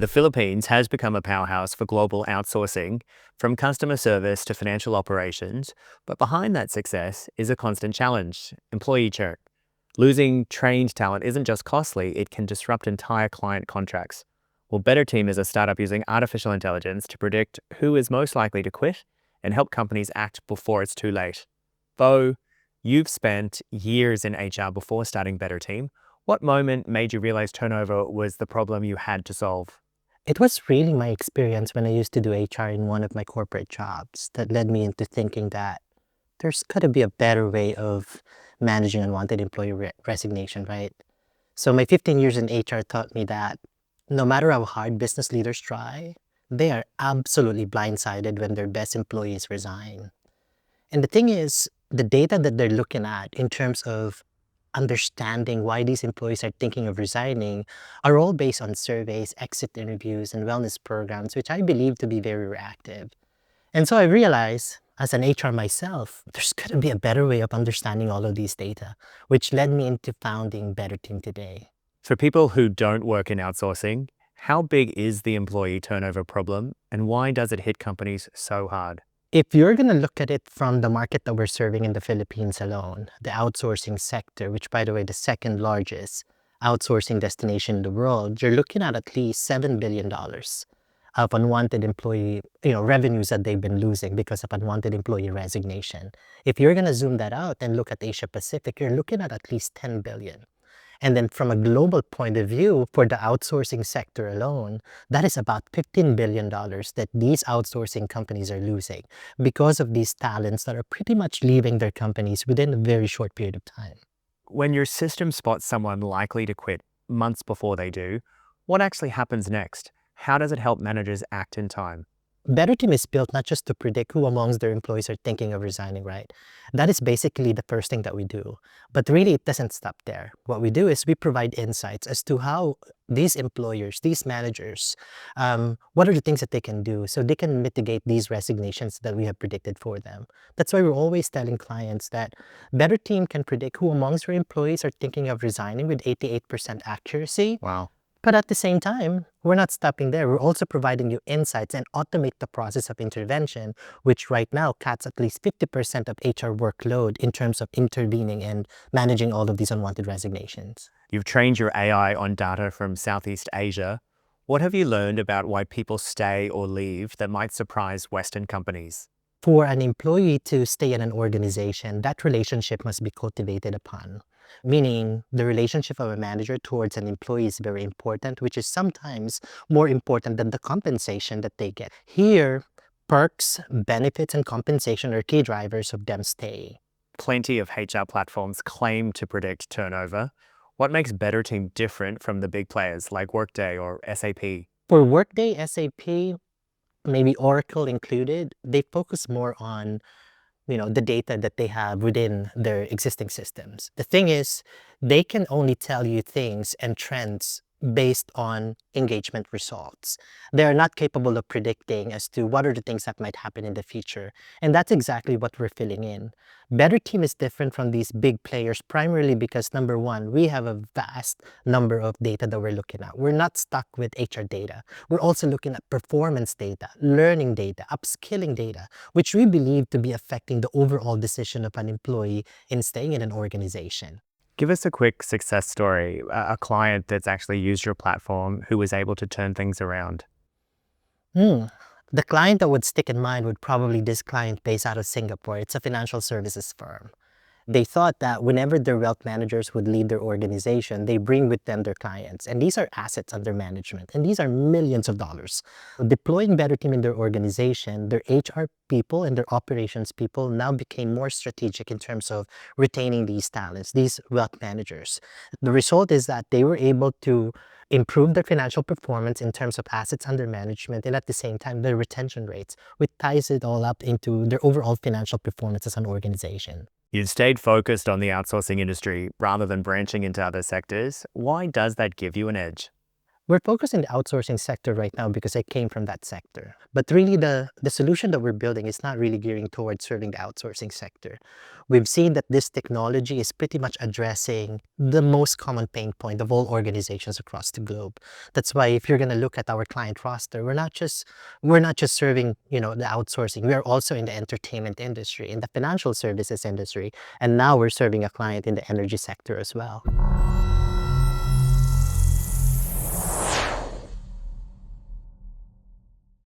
The Philippines has become a powerhouse for global outsourcing, from customer service to financial operations, but behind that success is a constant challenge: employee churn. Losing trained talent isn't just costly, it can disrupt entire client contracts. Well, Betterteem is a startup using artificial intelligence to predict who is most likely to quit and help companies act before it's too late. Bo, you've spent years in HR before starting Betterteem. What moment made you realize turnover was the problem you had to solve? It was really my experience when I used to do HR in one of my corporate jobs that led me into thinking that there's got to be a better way of managing unwanted employee resignation, right? So my 15 years in HR taught me that no matter how hard business leaders try, they are absolutely blindsided when their best employees resign. And the thing is, the data that they're looking at in terms of understanding why these employees are thinking of resigning are all based on surveys, exit interviews, and wellness programs, which I believe to be very reactive. And so I realized, as an HR myself, there's got to be a better way of understanding all of these data, which led me into founding Better Team today. For people who don't work in outsourcing, how big is the employee turnover problem and why does it hit companies so hard? If you're going to look at it from the market that we're serving in the Philippines alone, the outsourcing sector, which by the way, the second largest outsourcing destination in the world, you're looking at least $7 billion of unwanted employee, revenues that they've been losing because of unwanted employee resignation. If you're going to zoom that out and look at Asia Pacific, you're looking at least 10 billion. And then from a global point of view, for the outsourcing sector alone, that is about $15 billion that these outsourcing companies are losing because of these talents that are pretty much leaving their companies within a very short period of time. When your system spots someone likely to quit months before they do, what actually happens next? How does it help managers act in time? Betterteam is built not just to predict who amongst their employees are thinking of resigning, right? That is basically the first thing that we do. But really, it doesn't stop there. What we do is we provide insights as to how these employers, these managers, what are the things that they can do so they can mitigate these resignations that we have predicted for them. That's why we're always telling clients that Betterteam can predict who amongst their employees are thinking of resigning with 88% accuracy. Wow. But at the same time, we're not stopping there. We're also providing you insights and automate the process of intervention, which right now cuts at least 50% of HR workload in terms of intervening and managing all of these unwanted resignations. You've trained your AI on data from Southeast Asia. What have you learned about why people stay or leave that might surprise Western companies? For an employee to stay in an organization, that relationship must be cultivated upon. Meaning, the relationship of a manager towards an employee is very important, which is sometimes more important than the compensation that they get. Here, perks, benefits, and compensation are key drivers of them staying. Plenty of HR platforms claim to predict turnover. What makes Betterteam different from the big players like Workday or SAP? For Workday, SAP, maybe Oracle included, they focus more on the data that they have within their existing systems. The thing is, they can only tell you things and trends based on engagement results. They are not capable of predicting as to what are the things that might happen in the future. And that's exactly what we're filling in. Betterteam is different from these big players primarily because, number one, we have a vast number of data that we're looking at. We're not stuck with HR data. We're also looking at performance data, learning data, upskilling data, which we believe to be affecting the overall decision of an employee in staying in an organization. Give us a quick success story, a client that's actually used your platform who was able to turn things around. The client that would stick in mind would probably this client based out of Singapore. It's a financial services firm. They thought that whenever their wealth managers would leave their organization, they bring with them their clients. And these are assets under management. And these are millions of dollars. Deploying Betterteam in their organization, their HR people and their operations people now became more strategic in terms of retaining these talents, these wealth managers. The result is that they were able to improve their financial performance in terms of assets under management and at the same time their retention rates, which ties it all up into their overall financial performance as an organization. You stayed focused on the outsourcing industry rather than branching into other sectors. Why does that give you an edge? We're focused in the outsourcing sector right now because I came from that sector. But really the solution that we're building is not really gearing towards serving the outsourcing sector. We've seen that this technology is pretty much addressing the most common pain point of all organizations across the globe. That's why if you're going to look at our client roster, we're not just serving, the outsourcing. We are also in the entertainment industry, in the financial services industry, and now we're serving a client in the energy sector as well.